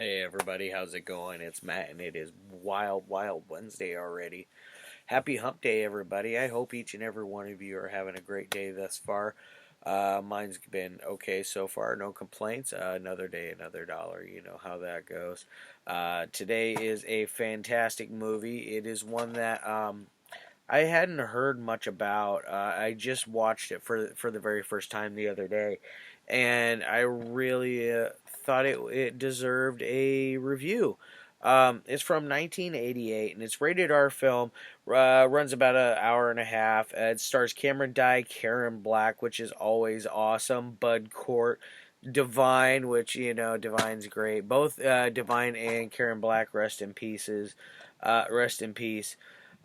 Hey everybody, how's it going? It's Matt and it is Wild Wild Wednesday already. Happy hump day everybody. I hope each and every one of you are having a great day thus far. Mine's been okay so far, no complaints. Another day, another dollar, you know how that goes. Today is a fantastic movie. It is one that I hadn't heard much about. I just watched it for the very first time the other day, and I really thought it deserved a review. It's from 1988, and it's rated R film. Runs about an hour and a half. It stars Cameron Dye, Karen Black, which is always awesome. Bud Cort, Divine, which Divine's great. Both Divine and Karen Black, rest in pieces. Rest in peace.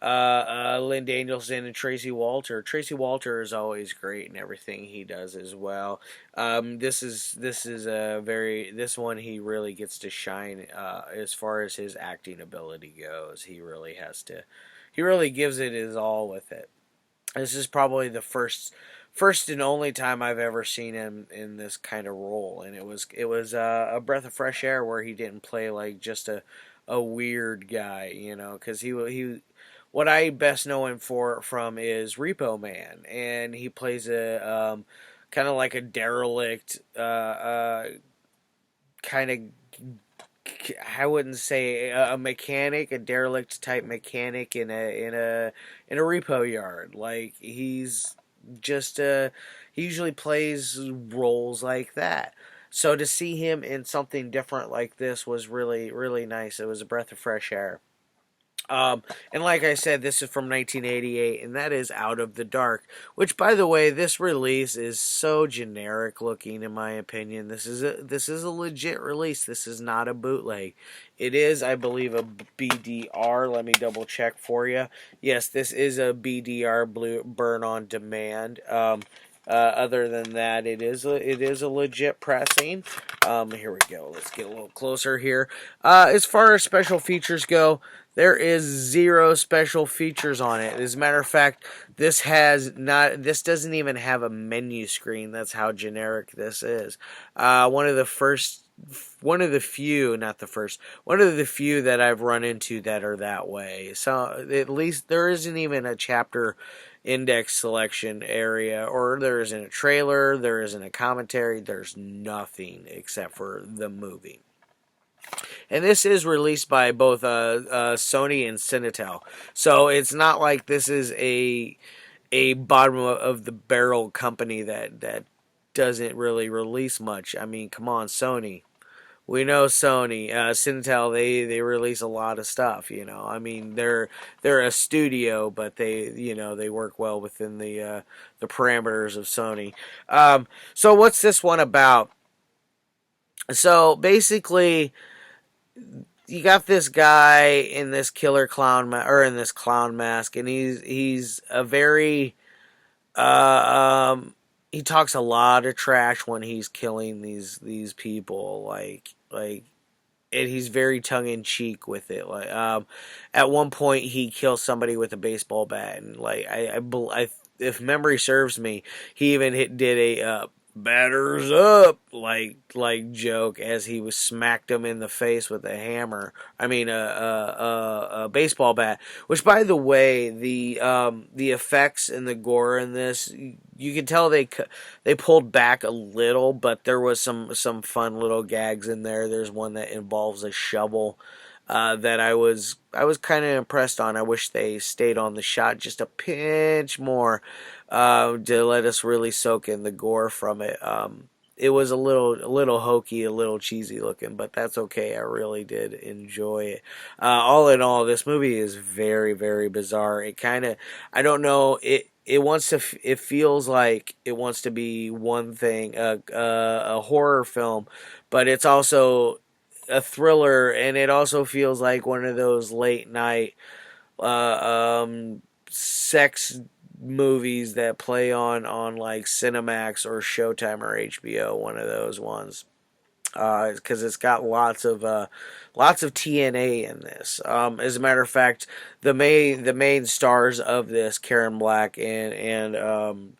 Lynn Danielson and Tracey Walter. Tracey Walter is always great in everything he does as well. This one he really gets to shine as far as his acting ability goes. He really gives it his all with it. This is probably the first and only time I've ever seen him in this kind of role, and it was a breath of fresh air where he didn't play like just a weird guy, because he what I best know him from is Repo Man, and he plays a kind of like a derelict, kind of, I wouldn't say a mechanic, a derelict type mechanic in a repo yard. Like he's just he usually plays roles like that. So to see him in something different like this was really really nice. It was a breath of fresh air. And like I said, this is from 1988, and that is Out of the Dark. Which, by the way, this release is so generic looking, in my opinion. This is a legit release. This is not a bootleg. It is, I believe, a BDR. Let me double check for you. Yes, this is a BDR burn on demand. Other than that, it is a legit pressing. Here we go. Let's get a little closer here. As far as special features go, there is zero special features on it. As a matter of fact, this doesn't even have a menu screen. That's how generic this is. One of the few, not the first, one of the few that I've run into that are that way. So at least there isn't even a chapter index selection area, or there isn't a trailer, there isn't a commentary, there's nothing except for the movie. And this is released by both Sony and Cinetel, so it's not like this is a bottom of the barrel company that doesn't really release much. I mean, come on, Sony. We know Sony, Cinetel. They release a lot of stuff. I mean, they're a studio, but they work well within the parameters of Sony. So what's this one about? So basically, you got this guy in this killer clown or in this clown mask, and he's a very he talks a lot of trash when he's killing these people, and he's very tongue in cheek with it. Like at one point he kills somebody with a baseball bat, and if memory serves me, he even did a batters up like joke as he was smacked him in the face with a hammer. I mean a baseball bat. Which, by the way, the effects and the gore in this, you can tell they pulled back a little, but there was some fun little gags in there. There's one that involves a shovel. That I was kind of impressed on. I wish they stayed on the shot just a pinch more to let us really soak in the gore from it. It was a little hokey, a little cheesy looking, but that's okay. I really did enjoy it. All in all, this movie is very, very bizarre. I don't know, it feels like it wants to be one thing, a horror film, but it's also a thriller, and it also feels like one of those late night sex movies that play on like Cinemax or Showtime or HBO, one of those ones. Because it's got lots of TNA in this. As a matter of fact, the main stars of this, Karen Black and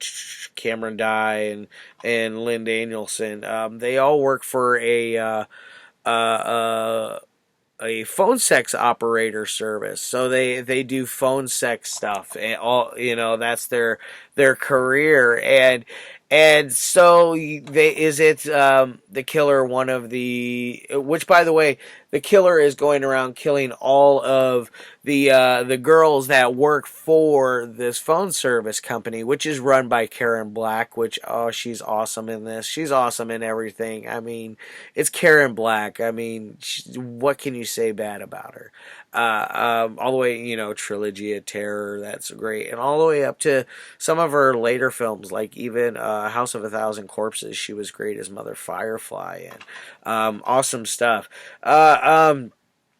Cameron Dye and Lynn Danielson, they all work for uh, a phone sex operator service. So they do phone sex stuff, and all, that's their career. And so they is it the killer, one of the, which, by the way, the killer is going around killing all of the girls that work for this phone service company, which is run by Karen Black, which, oh, she's awesome in this. She's awesome in everything. I mean, it's Karen Black. I mean, what can you say bad about her? All the way, Trilogy of Terror, that's great, and all the way up to some of her later films, like even House of a Thousand Corpses. She was great as Mother Firefly, and awesome stuff.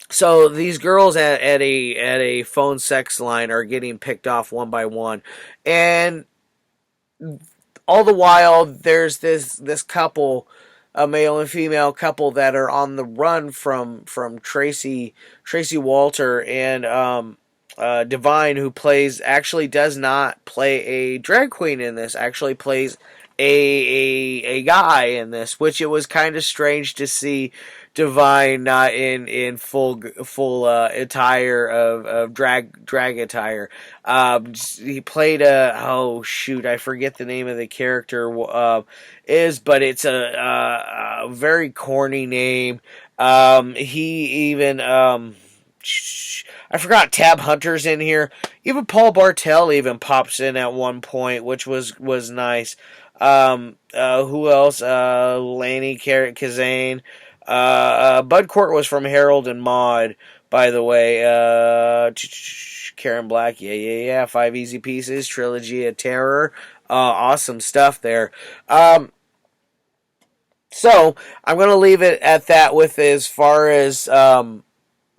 So these girls at a phone sex line are getting picked off one by one, and all the while there's this couple, a male and female couple, that are on the run from Tracy Walter, and Divine, who actually does not play a drag queen in this, actually plays a guy in this, which it was kind of strange to see Divine not in full attire of drag attire. He played oh shoot, I forget the name of the character but it's a very corny name. He even I forgot Tab Hunter's in here. Even Paul Bartel even pops in at one point, which was nice. Who else? Lanny Kazane. Bud Cort was from Harold and Maude, by the way. Karen Black, yeah. Five Easy Pieces, Trilogy of Terror. Awesome stuff there. So I'm going to leave it at that with as far as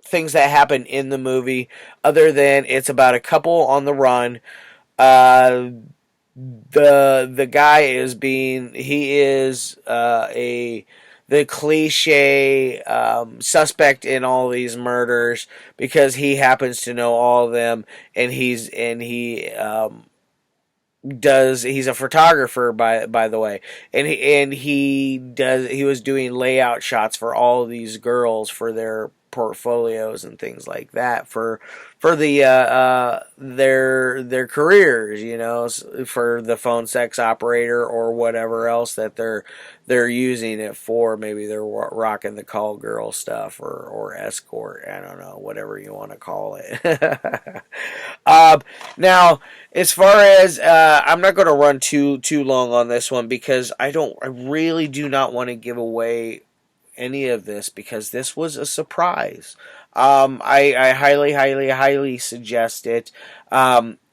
things that happen in the movie, other than it's about a couple on the run. The guy is the cliche suspect in all these murders, because he happens to know all of them, and he's a photographer, by the way, and he was doing layout shots for all of these girls for their portfolios and things like that, for their careers, for the phone sex operator or whatever else that they're using it for. Maybe they're rocking the call girl stuff, or escort. I don't know, whatever you want to call it. Now, as far as I'm not going to run too long on this one, because I really do not want to give away any of this, because this was a surprise. I highly suggest it.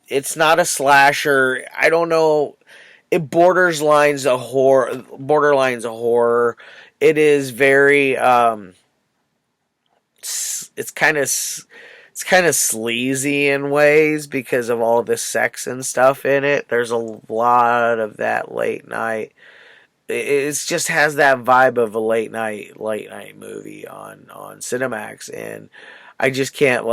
It's not a slasher. I don't know. It borderlines a horror. It is very it's kind of sleazy in ways because of all the sex and stuff in it. There's a lot of that late night. It just has that vibe of a late night movie on Cinemax, and I just can't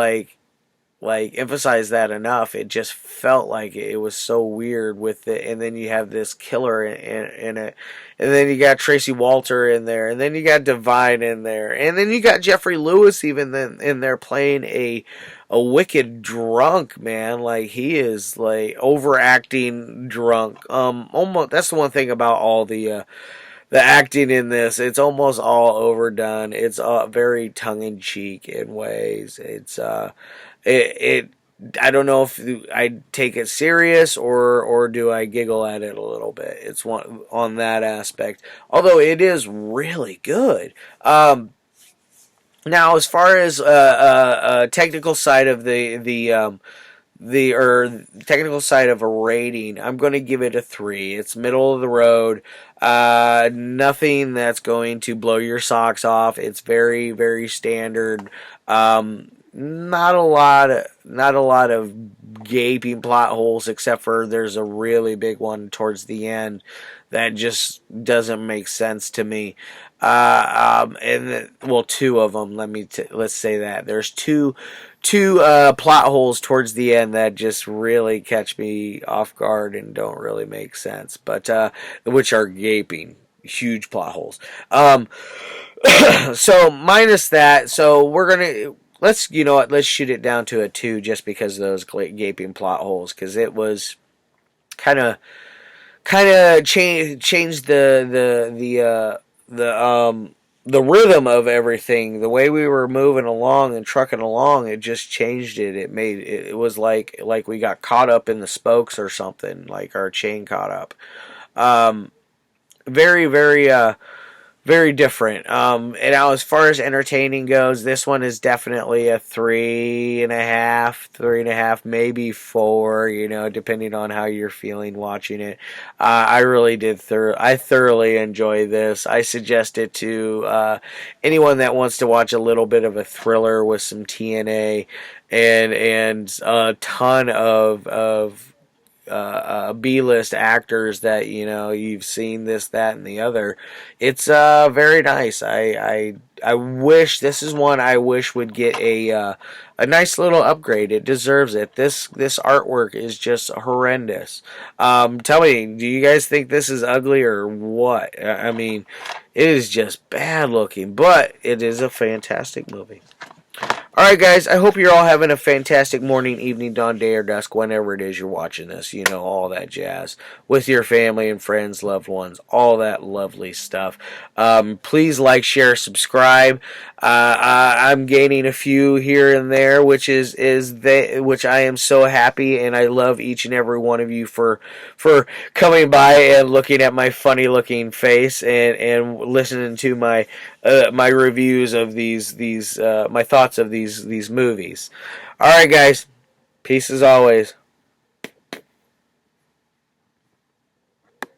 emphasize that enough. It just felt like it was so weird with it, and then you have this killer in it, and then you got Tracy Walter in there, and then you got Divine in there, and then you got Jeffrey Lewis even in there playing a wicked drunk man. Like, he is overacting drunk. Almost, that's the one thing about all the acting in this. It's almost all overdone. It's very tongue in cheek in ways. It's I don't know if I take it serious or do I giggle at it a little bit. It's one on that aspect. Although it is really good. Now, as far as technical side of the technical side of a rating, I'm going to give it a 3. It's middle of the road. Nothing that's going to blow your socks off. It's very, very standard. Not a lot of gaping plot holes, except for there's a really big one towards the end that just doesn't make sense to me. Two of them. Let's say that there's two plot holes towards the end that just really catch me off guard and don't really make sense, but which are gaping huge plot holes. So minus that, so we're gonna let's shoot it down to a 2 just because of those gaping plot holes, because it was kind of changed the rhythm of everything, the way we were moving along and trucking along. It just changed it. It was like we got caught up in the spokes or something, like our chain caught up. Very very different. And now, as far as entertaining goes, this one is definitely a 3.5, 3.5, maybe 4. Depending on how you're feeling watching it. I really did. I thoroughly enjoy this. I suggest it to anyone that wants to watch a little bit of a thriller with some TNA and a ton of B-list actors that you've seen, this, that, and the other. It's very nice. I wish this is one I wish would get a nice little upgrade. It deserves it. This artwork is just horrendous. Tell me, do you guys think this is ugly or what? I mean, it is just bad looking, but it is a fantastic movie. Alright, guys, I hope you're all having a fantastic morning, evening, dawn, day, or dusk, whenever it is you're watching this. All that jazz. With your family and friends, loved ones, all that lovely stuff. Please like, share, subscribe. I'm gaining a few here and there, which which I am so happy, and I love each and every one of you for coming by and looking at my funny looking face and listening to my reviews of these my thoughts of these movies. All right, guys. Peace as always.